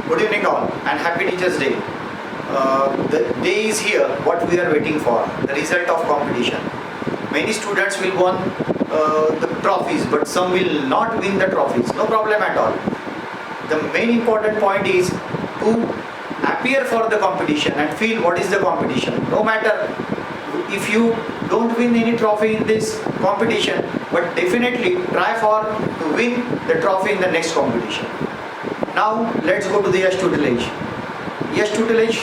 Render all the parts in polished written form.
Good evening all and happy Teachers Day. The day is here, what we are waiting for, the result of competition. Many students will win the trophies, but some will not win the trophies. No problem at all. The main important point is to appear for the competition and feel what is the competition. No matter if you don't win any trophy in this competition, but definitely try for to win the trophy in the next competition. Now let's go to the Yash tutelage. Yash tutelage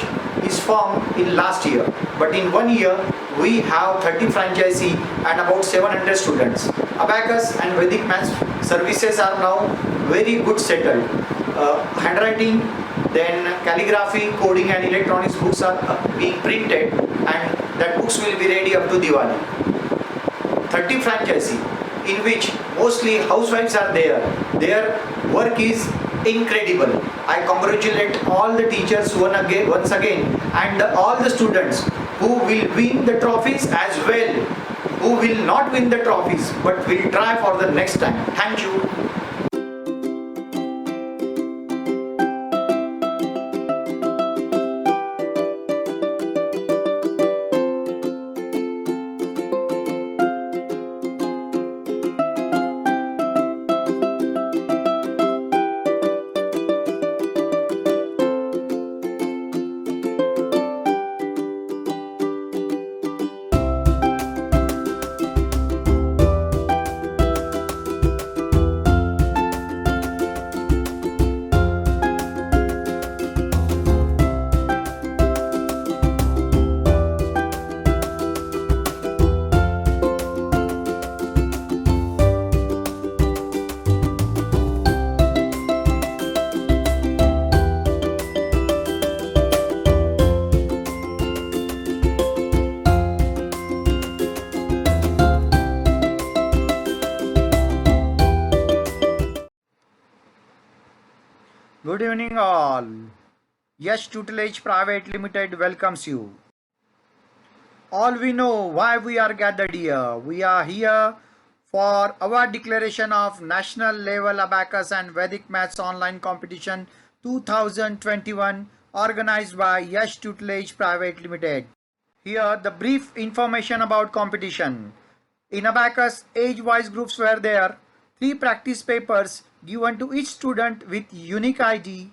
is formed in last year, but in 1 year we have 30 franchisee and about 700 students. Abacus and Vedic Maths services are now very good settled. Handwriting, then calligraphy, coding and electronics books are being printed, and that books will be ready up to Diwali. 30 franchisee in which mostly housewives are there. Their work is incredible. I congratulate all the teachers once again and all the students who will win the trophies as well, who will not win the trophies but will try for the next time. Thank you. Good evening all. Yash Tutelage Private Limited welcomes you. All we know why we are gathered here. We are here for our declaration of National Level Abacus and Vedic Maths Online Competition 2021 organized by Yash Tutelage Private Limited. Here the brief information about competition. In Abacus, age-wise groups were there. 3 practice papers given to each student with unique ID,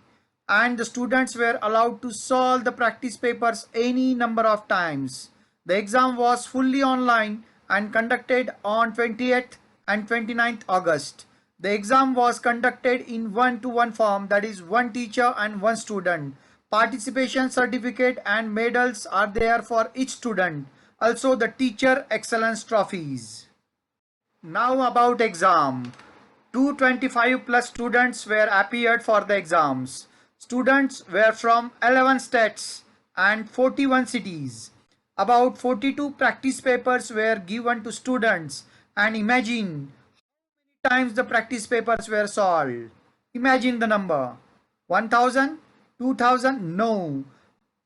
and the students were allowed to solve the practice papers any number of times. The exam was fully online and conducted on 20th and 29th August. The exam was conducted in 1-to-1 form, that is 1 teacher and 1 student. Participation certificate and medals are there for each student. Also the teacher excellence trophies. Now about exam. 225 plus students were appeared for the exams. Students were from 11 states and 41 cities. About 42 practice papers were given to students, and imagine how many times the practice papers were solved. Imagine the number. 1000? 2000? No.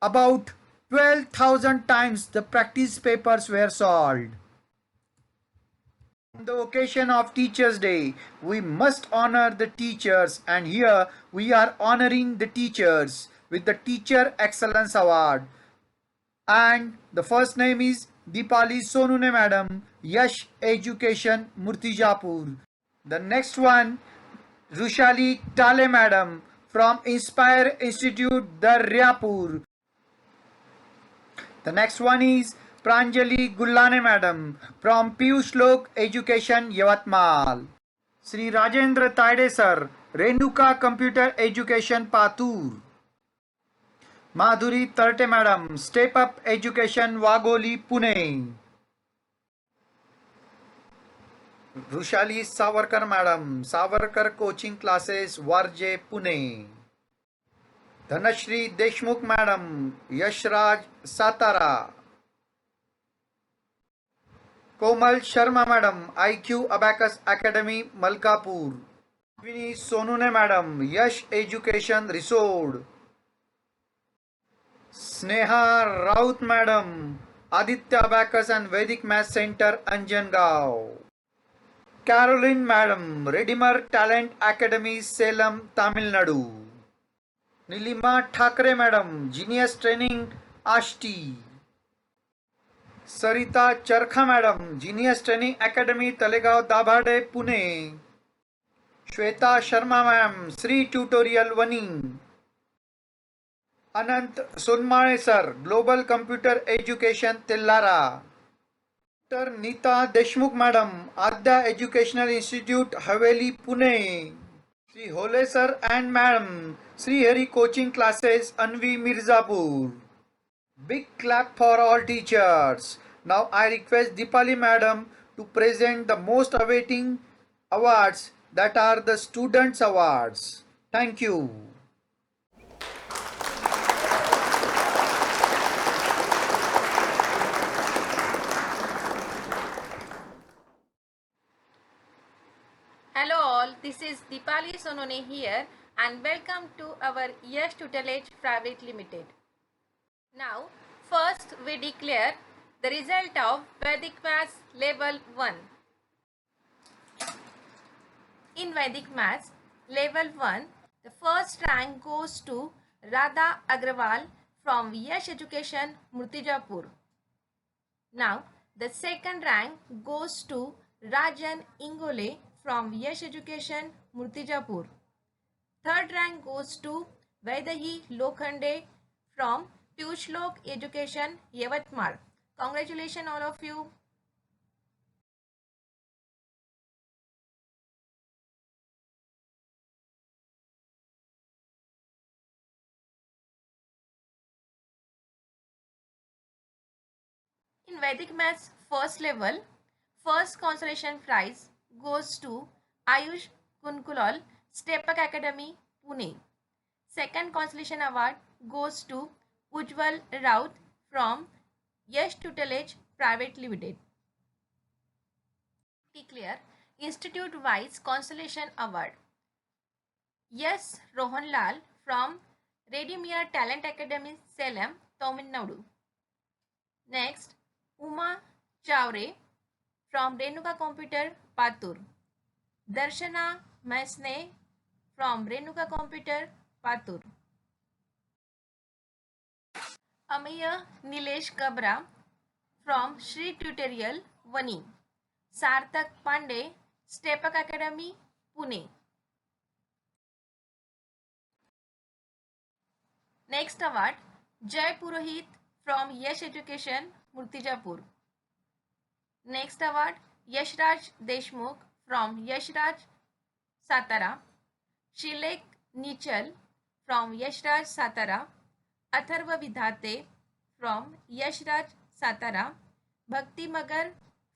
About 12,000 times the practice papers were solved. On the occasion of Teachers' Day, we must honor the teachers, and here we are honoring the teachers with the Teacher Excellence Award. And the first name is Deepali Sonune Madam, Yash Education, Murtijapur. The next one, Rushali Tale Madam from Inspire Institute, Daryapur. The next one is Pranjali Gullane Madam from Piyush Lok Education, Yavatmal. Sri Rajendra Taide Sir, Renuka Computer Education, Patur. Madhuri Tarte Madam, Step Up Education, Wagoli, Pune. Rushali Savarkar Madam, Savarkar Coaching Classes, Warje, Pune. Dhanashri Deshmukh Madam, Yashraj, Satara. Komal Sharma Madam, IQ Abacus Academy, Malkapur. Vinny Sonune Madam, Yash Education, Risod. Sneha Raut Madam, Aditya Abacus and Vedic Math Center, Anjangaon. Caroline Madam, Redeemer Talent Academy, Salem, Tamil Nadu. Neelima Thackeray madam, genius training Ashti. Sarita Charkha madam, genius training academy Talegaon Dabhade Pune. Shweta Sharma ma'am, Shri tutorial Wani. Anant Sonmale sir, global computer education Tellara. Doctor Neeta Deshmukh madam, Aadya educational institute Haveli Pune. Shri Hole sir and madam, Shri Hari coaching classes Anvi Mirzapur. Big clap for all teachers. Now I request Dipali madam to present the most awaiting awards, that are the students awards. Thank you. Hello all, this is Dipali Sonone here and welcome to our Yash Tutelage Private Limited. Now, first we declare the result of Vedic Maths Level 1. In Vedic Maths Level 1, the first rank goes to Radha Agrawal from Yash Education, Murtijapur. Now, the second rank goes to Rajan Ingole from Yash Education, Murtijapur. Third rank goes to Vaidahi Lokhande from Piyushlok Education, Yavatmal. Congratulations all of you. In Vedic Maths first level, first consolation prize goes to Ayush Kunkulal, Stepak Academy, Pune. Second consolation award goes to Ujjwal Raut from Yash Tutelage Private Limited. Declare Institute-wise Consolation Award. Yes, Rohan Lal from Redimere Talent Academy, Salem, Tamil Nadu. Next, Uma Chowre from Renuka Computer, Patur. Darshana Masne from Renuka Computer, Patur. Ameya Nilesh Kabra from Shri Tutorial, Vani. Sarthak Pandey, Stepak Academy, Pune. Next award, Jay Purohit from Yash Education, Murtijapur. Next award, Yashraj Deshmukh from Yashraj, Satara. Shilek Nichal from Yashraj, Satara. Atharva Vidhate from Yashraj, Satara. Bhakti Magar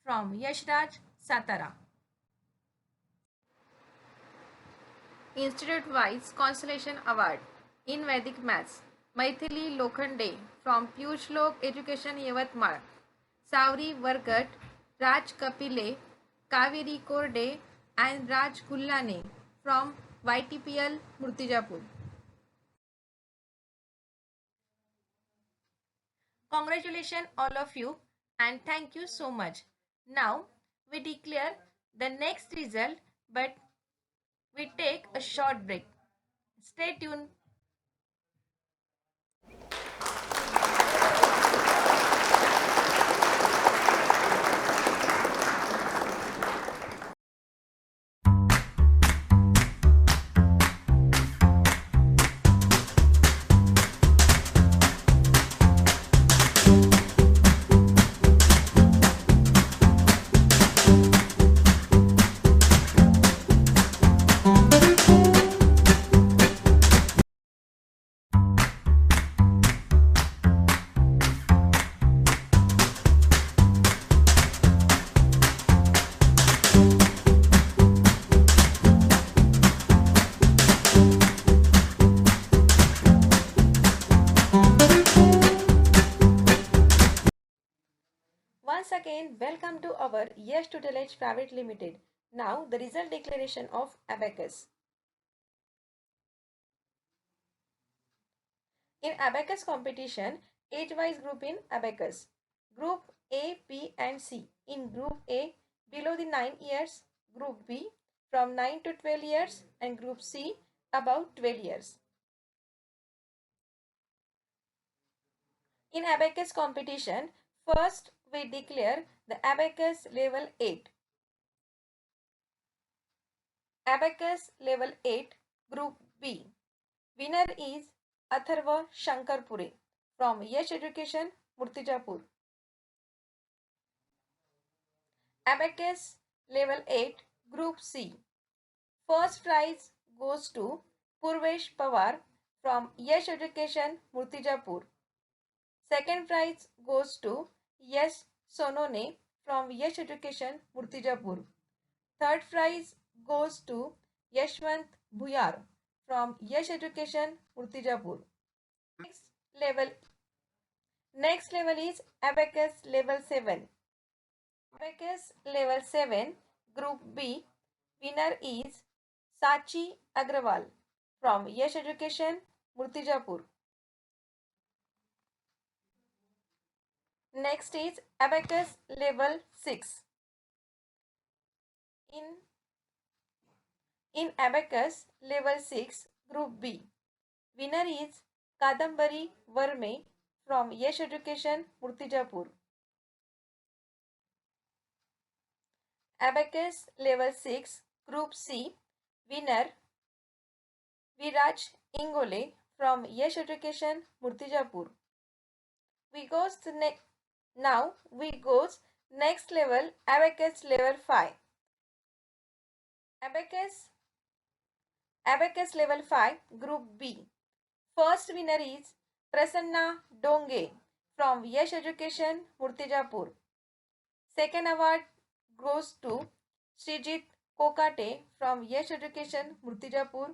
from Yashraj, Satara. Institute-wise Consolation Award in Vedic Maths. Maithili Lokhande from Piyushlok Education, Yavatmal. Sauri Vargat, Raj Kapile, Kaveri Korde and Raj Kullane from YTPL, Murtijapur. Congratulations all of you and thank you so much. Now we declare the next result, but we take a short break. Stay tuned. Once again, welcome to our Yash Tutelage Private Limited. Now, the result declaration of Abacus. In Abacus competition, age-wise group in Abacus. Group A, B and C. In Group A, below the 9 years. Group B, from 9 to 12 years. And Group C, above 12 years. In abacus competition, first we declare the abacus level 8. Abacus level 8 group B. Winner is Atharva Shankarpure from Yash Education, Murtijapur. Abacus level 8 group C. First prize goes to Purvesh Pawar from Yash Education, Murtijapur. Second prize goes to Yash Sonone from Yash Education, Murtijapur. Third prize goes to Yashwant Bhuyar from Yash Education, Murtijapur. Level Next level is Abacus level 7. Abacus level 7 group B. Winner is Sachi Agrawal from Yash Education, Murtijapur. Next is Abacus level 6. In Abacus level 6 group B. Winner is Kadambari Varme from Yash Education, Murtijapur. Abacus level 6 group C. Winner Viraj Ingole from Yash Education, Murtijapur. Now we goes next level, Abacus level 5. Abacus level 5 group B. First winner is Prasanna Donge from Yash Education, Murtijapur. Second award goes to Srijit Kokate from Yash Education, Murtijapur.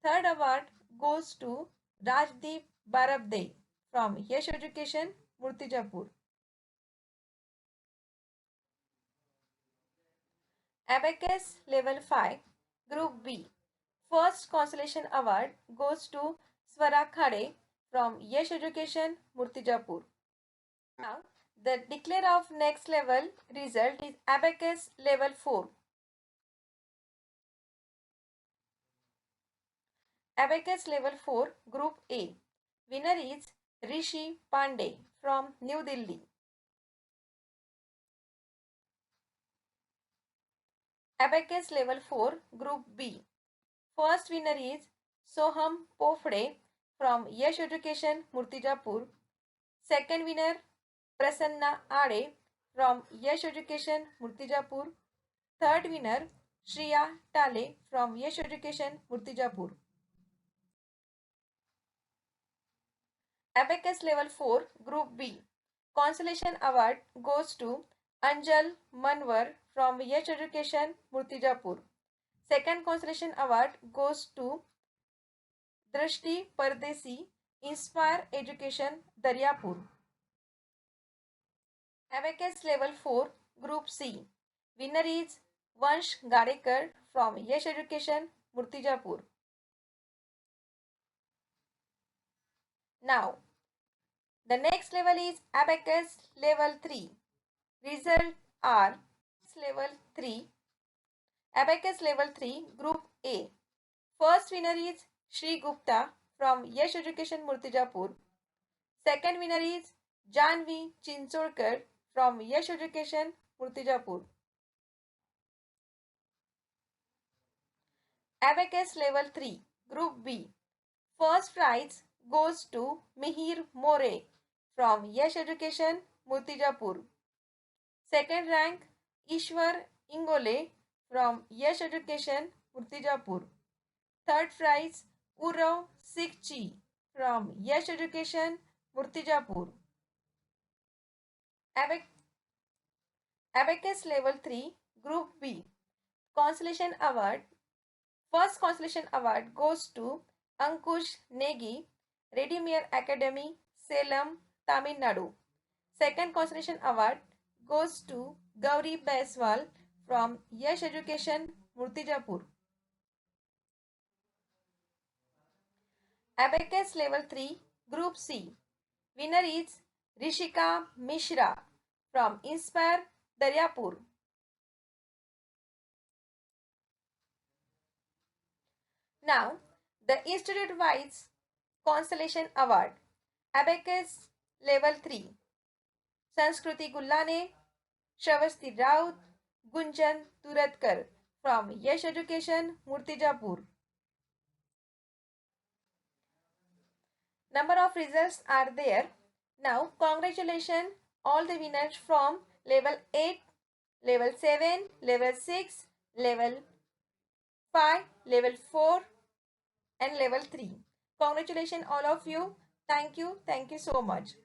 Third award goes to Rajdeep Barabde from Yash Education, Murtijapur. Abacus level 5 group B. First consolation award goes to Swara Khade from Yash Education, Murtijapur. Now, the declare of next level result is Abacus level 4. Abacus level 4 group A. Winner is Rishi Pandey from New Delhi. Abacus level 4 group B. First winner is Soham Pofde from Yash Education, Murtijapur. Second winner Prasanna Ade from Yash Education, Murtijapur. Third winner Shriya Tale from Yash Education, Murtijapur. Abacus level 4 group B. Consolation award goes to Anjal Manwar from Yash Education, Murtijapur. Second consolation award goes to Drishti Pardesi, Inspire Education, Daryapur. Abacus level 4 group C. Winner is Vansh Gadekar from Yash Education, Murtijapur. Now, the next level is Abacus level 3. Result are level 3. Abacus level 3 group A. First winner is Shri Gupta from Yash Education, Murtijapur. Second winner is Janvi Chinchorkar from Yash Education, Murtijapur. Abacus level 3 group B. First prize goes to Mihir More from Yash Education, Murtijapur. Second rank Ishwar Ingole from Yash Education, Murtijapur. Third prize Urav Sikchi from Yash Education, Murtijapur. Abacus level 3 group B. Consolation award. First consolation award goes to Ankush Negi, Redimere Academy, Salem, Tamil Nadu. Second consolation award goes to Gauri Baiswal from Yash Education, Murtijapur. Abacus level 3 group C. Winner is Rishika Mishra from Inspire Daryapur. Now, the institute wise consolation award. Abacus Level 3. Sanskriti Gullane, Shravasti Raut, Gunjan Turatkar from Yash Education, Murtijapur. Number of results are there. Now, congratulations all the winners from level 8, level 7, level 6, level 5, level 4 and level 3. Congratulations all of you. Thank you. Thank you so much.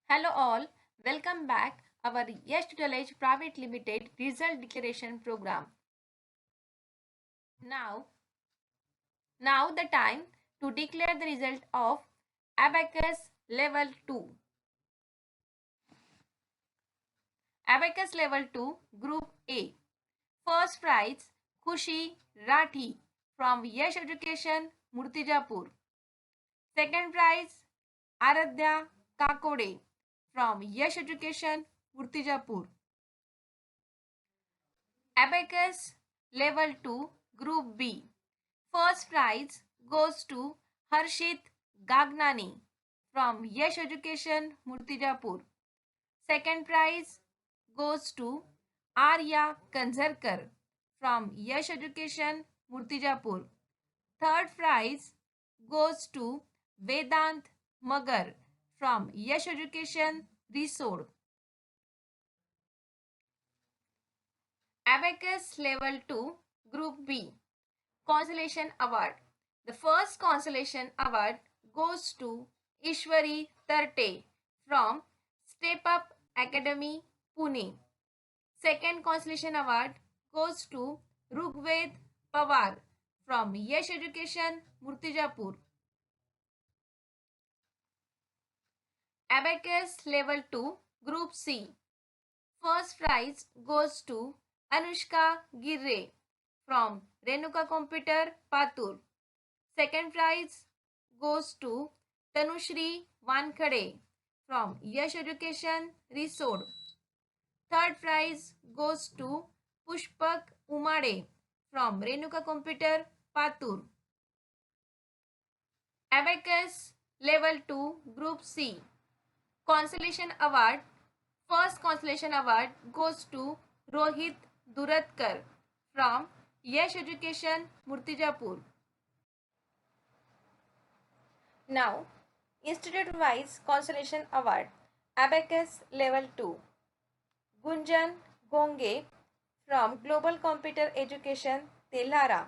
Hello all, welcome back our Yes Tutelage Private Limited Result Declaration Program. Now the time to declare the result of Abacus Level 2. Abacus Level 2 Group A. First prize Khushi Rathi from Yash Education Murtijapur. Second prize Aradhya Kakode from Yash Education Murtijapur. Abacus Level 2 Group B. First prize goes to Harshit Gagnani from Yash Education Murtijapur. Second prize goes to Arya Kanzarkar from Yash Education Murtijapur. Third prize goes to Vedant Magar from Yash Education Risod. Abacus Level 2 Group B Consolation Award. The first consolation award goes to Ishwari Tarte from Step Up Academy, Pune. Second consolation award goes to Rugved Pawar from Yash Education, Murtijapur. Abacus Level 2 Group C. First prize goes to Anushka Girre from Renuka Computer, Patur. Second prize goes to Tanushri Wankhade from Yash Education, Risod. Third prize goes to Pushpak Umade from Renuka Computer, Patur. Abacus Level 2 Group C. Consolation Award. First consolation award goes to Rohit Duratkar from Yash Education, Murtijapur. Now, Institute-wise Consolation Award. Abacus Level 2. Gunjan Gonge from Global Computer Education, Telara.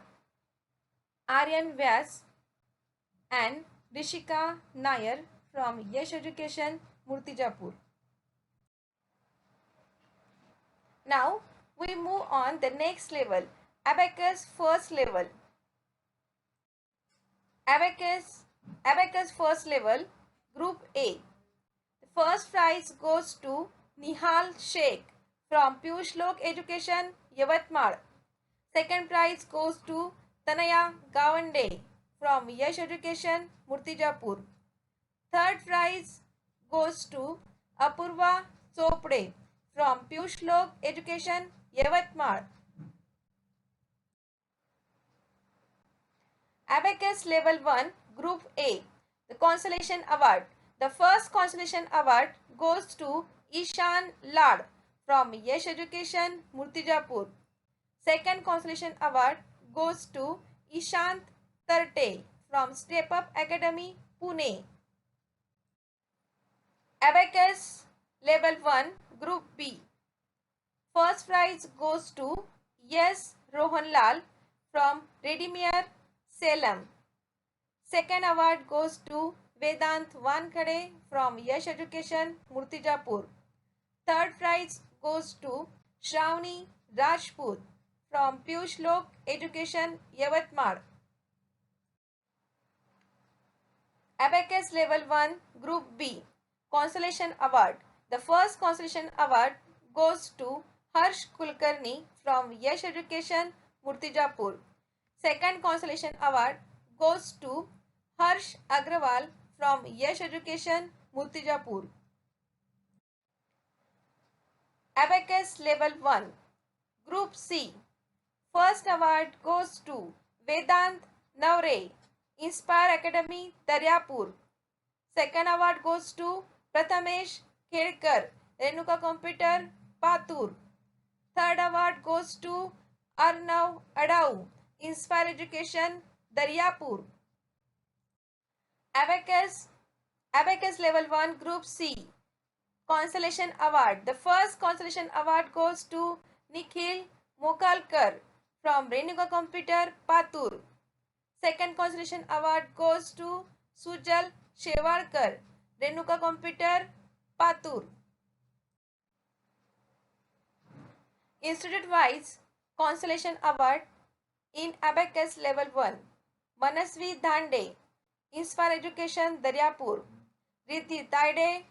Aryan Vyas and Rishika Nair from Yash Education, Murtijapur. Now, we move on the next level. Abacus first level. Abacus first level, Group A. The first prize goes to Nihal Sheikh from Piyushlok Education, Yavatmal. Second prize goes to Tanaya Gawande from Yash Education, Murtijapur. Third prize goes to Apurva Chopde from Piyushlok Education, Yavatmal. Abacus Level 1 Group A. The Consolation Award. The first Consolation Award goes to Ishan Lad from Yash Education, Murtijapur. Second Consolation Award goes to Ishant Tarte from Step Up Academy, Pune. Abacus Level 1 Group B. First prize goes to Yes Rohanlal from Redimere, Salem. Second award goes to Vedant Wankhede from Yash Education, Murtijapur. Third prize goes to Shravani Rajput from Piyush Lok Education, Yavatmal. Abacus Level 1 Group B Consolation Award. The first consolation award goes to Harsh Kulkarni from Yash Education, Murtijapur. Second consolation award goes to Harsh Agrawal from Yash Education, Murtijapur. Abacus Level 1 Group C First award goes to Vedant Navre, Inspire Academy, Daryapur. Second award goes to Prathamesh Khedkar, Renuka Computer, Patur. Third award goes to Arnav Adau, Inspire Education, Daryapur. Abacus Level 1 Group C Consolation Award. The first consolation award goes to Nikhil Mokalkar from Renuka Computer, Patur. Second consolation award goes to Sujal Shewarkar, Renuka Computer, Patur. Institute-wise consolation award in Abacus Level 1. Manasvi Dhande, Inspire Education, Daryapur. Riddhi Taide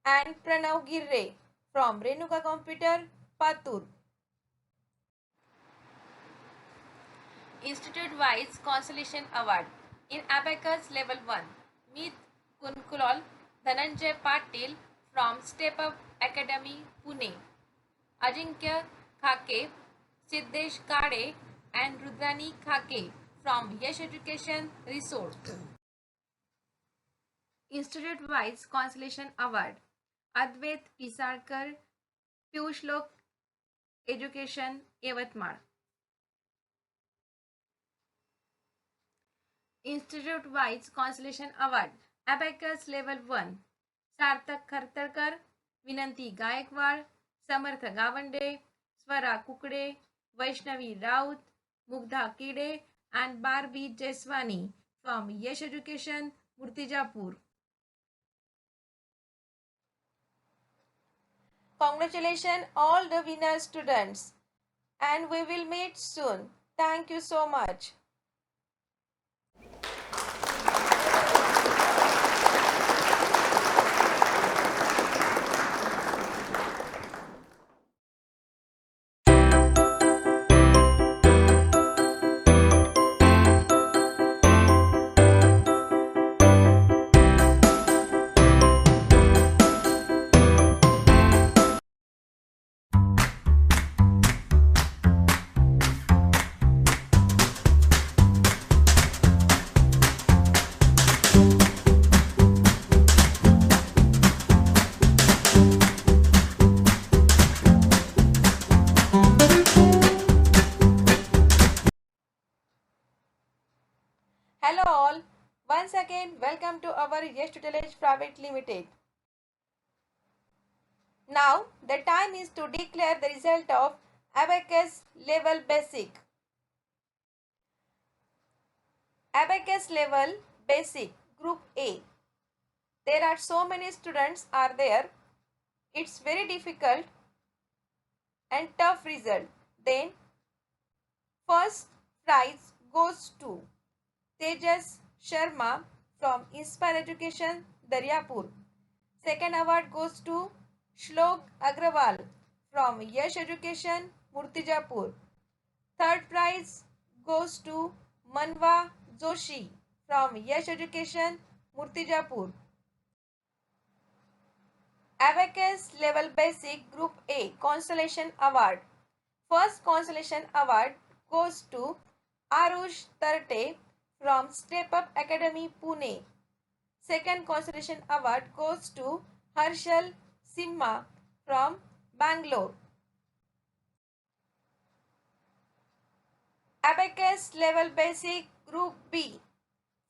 and Pranav Girre from Renuka Computer, Patur. Institute-wise Consolation Award in Abacus Level 1. Meet Kunkulol Dhananjay Patil from Step Up Academy, Pune. Ajinkya Khake, Siddesh Kade and Rudrani Khake from Yash Education, Resort. Institute-wise Consolation Award Advait Pisarkar, Piyush Lok Education, Yavatmal. Institute-wise Consolation Award Abacus Level 1 Sarthak Khartarkar, Vinanti Gaikwad, Samarth Gavande, Swara Kukde, Vaishnavi Raut, Mugdha Kide and Barbie Jeswani from Yash Education, Murtijapur. Congratulations all the winner students, and we will meet soon. Thank you so much. Hello all, once again welcome to our Yash Tutelage Private Limited. Now the time is to declare the result of Abacus Level Basic. Abacus Level Basic Group A. There are so many students are there. It's very difficult and tough result. Then first prize goes to Tejas Sharma from Inspire Education, Daryapur. Second award goes to Shlok Agrawal from Yash Education, Murtijapur. Third prize goes to Manva Joshi from Yash Education, Murtijapur. Abacus Level Basic Group A Consolation Award. First consolation award goes to Arush Tarte from Step Up Academy, Pune. Second consolation award goes to Harshal Simha from Bangalore. Abacus Level Basic Group B.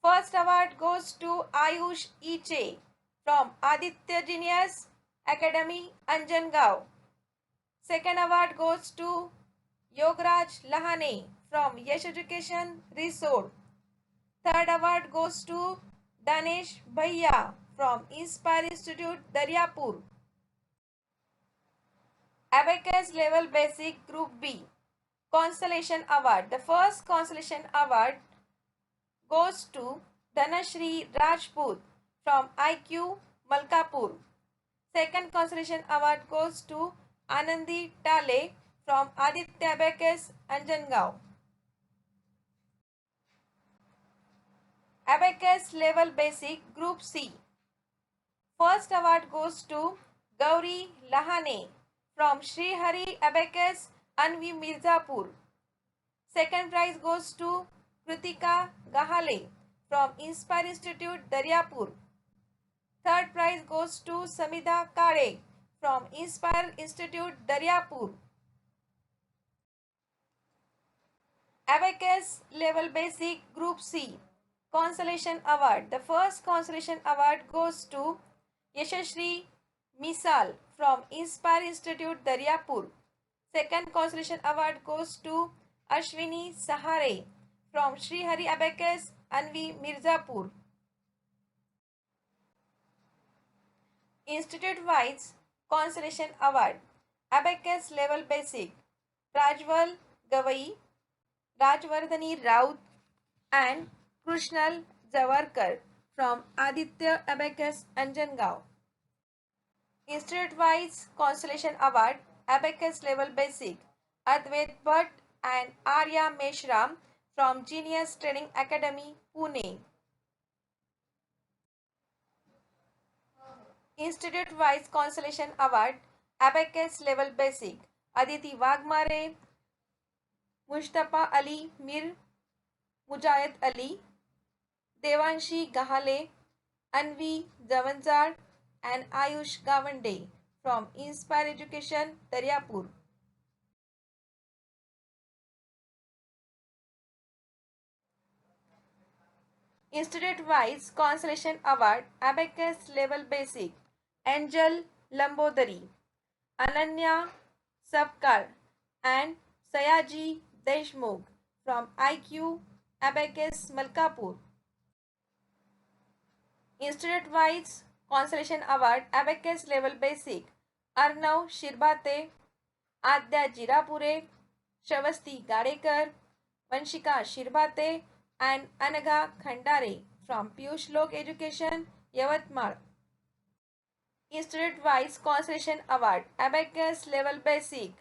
First award goes to Ayush Iche from Aditya Genius Academy, Anjangaon. Second award goes to Yograj Lahane from Yash Education, Resort. Third award goes to Danesh Bhaiya from Inspire Institute, Daryapur. Abacus Level Basic Group B Consolation Award. The first consolation award goes to Dhanashri Rajput from IQ Malkapur. Second consolation award goes to Anandi Tale from Aditya Abacus Anjangaon. Abacus Level Basic Group C. First award goes to Gauri Lahane from Sri Hari Abacus Anvi Mirzapur. Second prize goes to Kritika Gahale from Inspire Institute Daryapur. Third prize goes to Samida Kare from Inspire Institute Daryapur. Abacus Level Basic Group C Consolation Award. The first consolation award goes to Yashashri Misal from Inspire Institute Daryapur. Second consolation award goes to Ashwini Sahare from Sri Hari Abacus Anvi Mirzapur. Institute-wise consolation award. Abacus Level Basic Rajwal Gavai, Rajvardhani Raut and Krishnal Jawarkar from Aditya Abacus Anjangaon. Institute-wise consolation award. Abacus Level Basic Advait Bhatt and Arya Meshram from Genius Training Academy, Pune. Institute-wise consolation award. Abacus Level Basic Aditi Wagmare, Mustafa Ali Mir, Mujahid Ali, Devanshi Gahale, Anvi Javanzar and Ayush Gavande from Inspire Education, Daryapur. Institute-wise consolation award. Abacus Level Basic Angel Lambodari, Ananya Sabkar and Sayaji Deshmukh from IQ Abacus Malkapur. Institute-wise consolation award. Abacus Level Basic Arnav Shirbate, Adya Jirapure, Shavasti Gadekar, Vanshika Shirbate and Anagha Khandare from Piyush Lok Education, Yavatmal. Institute-wise consolation award. Abacus Level Basic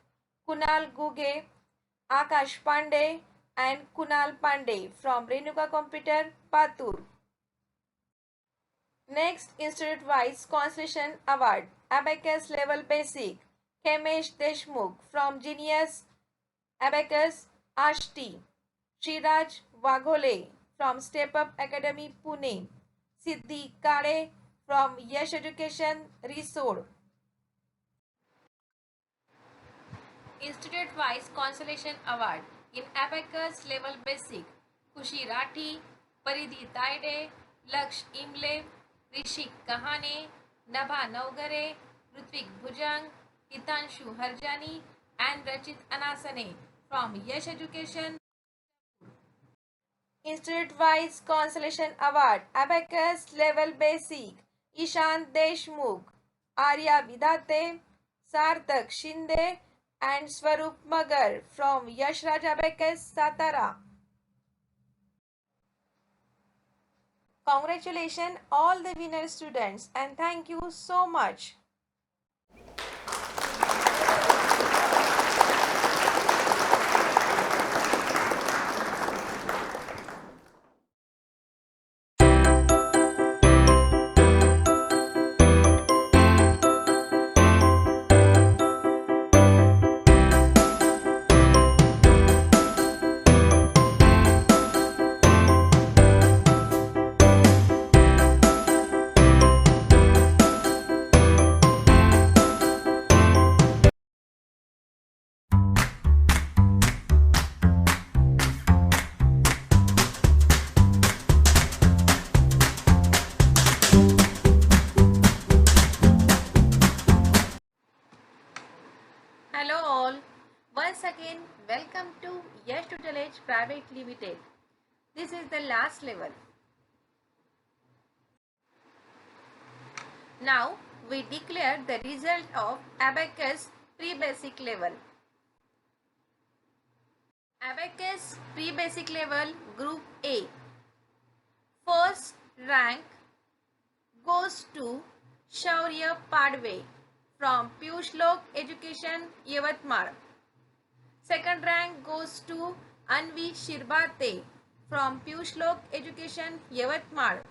Kunal Guge, Akash Pandey and Kunal Pandey from Renuka Computer, Patur. Next institute-wise consolation award. Abacus Level Basic Khemesh Deshmukh from Genius Abacus Ashti, Sriraj Waghole from Step Up Academy, Pune, Siddhi Kade from Yash Education, Risod. Institute-wise consolation award in Abacus Level Basic Khushi Rathi, Paridhi Taide, Laksh Imle, Rishik Kahane, Nabha Naugare, Rutvik Bhujang, Hitanshu Harjani and Rachit Anasane from Yash Education. Institute-wise consolation award. Abacus Level Basic Ishan Deshmukh, Arya Vidate, Sarthak Shinde and Swarup Magar from Yashraj Abacus, Satara. Congratulations all the winner students and thank you so much. Hello all. Once again, welcome to Yash Tutelage Private Limited. This is the last level. Now we declare the result of Abacus pre-basic level. Abacus pre-basic level group A. First rank goes to Shaurya Padve from Piyush Lok Education Yavatmal. Second rank goes to Anvi Shirbate from Piyush Lok Education Yavatmal.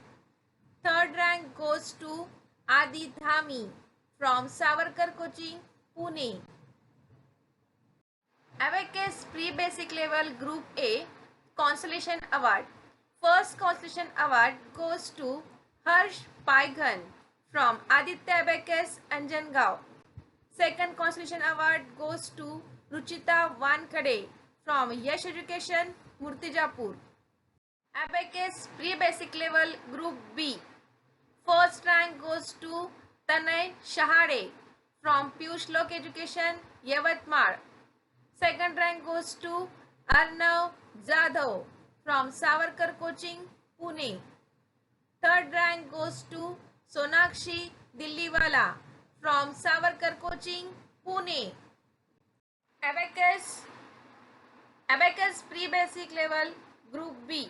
Third rank goes to Adi Dhami from Savarkar Coaching Pune. Abacus pre-basic level group A consolation award. First consolation award goes to Harsh Paighan from Aditya Abacus Anjangaon. Second consolation award goes to Ruchita Wankhede from Yash Education Murtijapur. Abacus pre-basic level group B. First rank goes to Tanay Shahade from Piyush Lok Education Yavatmal. Second rank goes to Arnav Jadhav from Savarkar Coaching Pune. Third rank goes to Sonakshi Dilliwala from Savarkar Coaching Pune. Abacus pre-basic level group B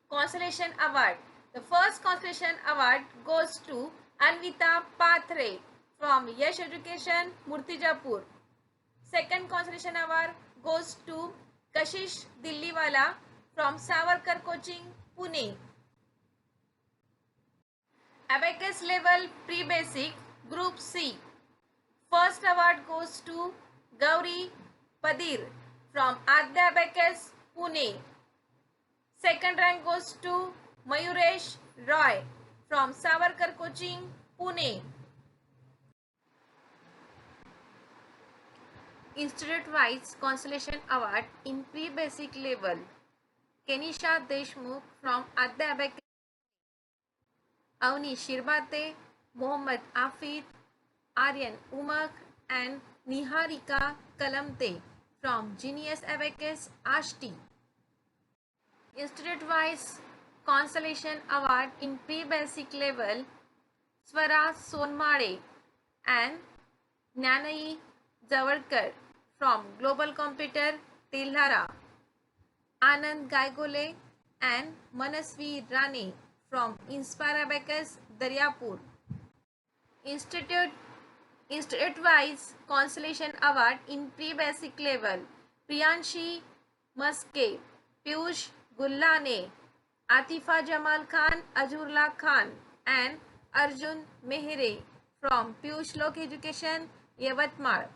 consolation award. The first consolation award goes to Anvita Pathre from Yash Education Murtijapur. Second consolation award goes to Kashish Dilliwala from Savarkar Coaching Pune. Abacus level pre-basic group C. First award goes to Gauri Padir from Adya Abacus Pune. Second rank goes to Mayuresh Roy from Savarkar Coaching Pune. Institute-wise consolation award in pre-basic level. Kenisha Deshmukh from Adya Abacus, Avni Shirbate, Mohammad Afid, Aryan Umak and Niharika Kalamte from Genius Abacus Ashti. Institute-wise consolation award in pre-basic level. Swara Sonmade and Gnanayi Jawarkar from Global Computer Tilhara. Anand Gaigole and Manasvi Rane from Inspire Abacus Daryapur. Institute-wise consolation award in pre-basic level. Priyanshi Maske, Piyush Gullane, Atifa Jamal Khan, Azurla Khan and Arjun Mehere from Piyush Lok Education Yavatmal.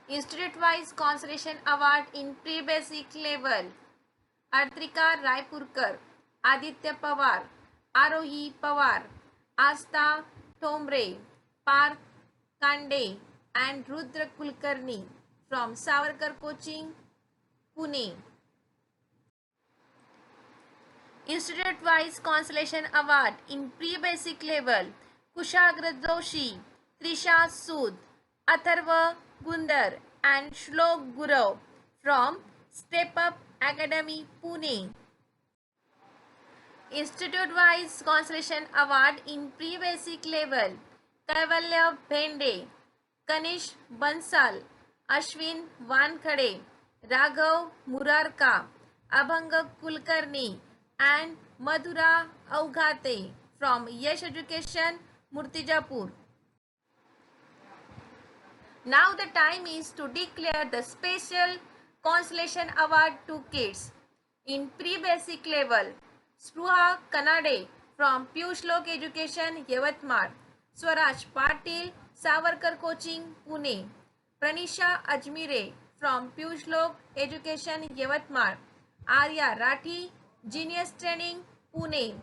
Institute-wise consolation award in pre-basic level. Artrika Raipurkar, Aditya Pawar, Arohi Pawar, Asta Thomre, Parth Kande and Rudra Kulkarni from Savarkar Coaching, Pune. Institute-wise consolation award in pre-basic level. Kushagra Doshi, Trisha Sood, Atharva Gundar and Shlok Gurav from Step Up Academy, Pune. Institute-wise consolation award in pre-basic level. Kaivalya Bhende, Kanish Bansal, Ashwin Wankhede, Raghav Murarka, Abhanga Kulkarni and Madhura Augate from Yash Education Murtijapur. Now the time is to declare the special consolation award to kids in pre-basic level. Spruha Kanade from Piyush Lok Education Yavatmal. Swaraj Patil, Savarkar Coaching Pune. Pranisha Ajmire from Piyush Lok Education Yavatmal. Arya Rathi, Genius Training Pune.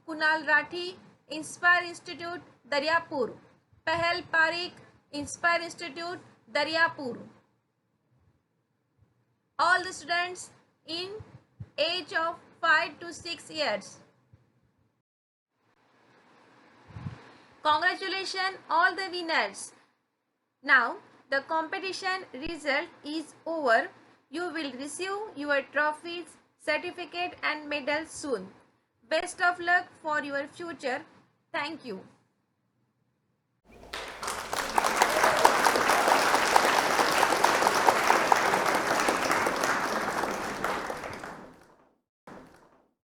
Kunal Rathi, Inspire Institute Daryapur. Pahel Parikh, Inspire Institute Daryapur. All the students in age of 5 to 6 years. Congratulations all the winners. Now the competition result is over. You will receive your trophies, certificate and medals soon. Best of luck for your future. Thank you.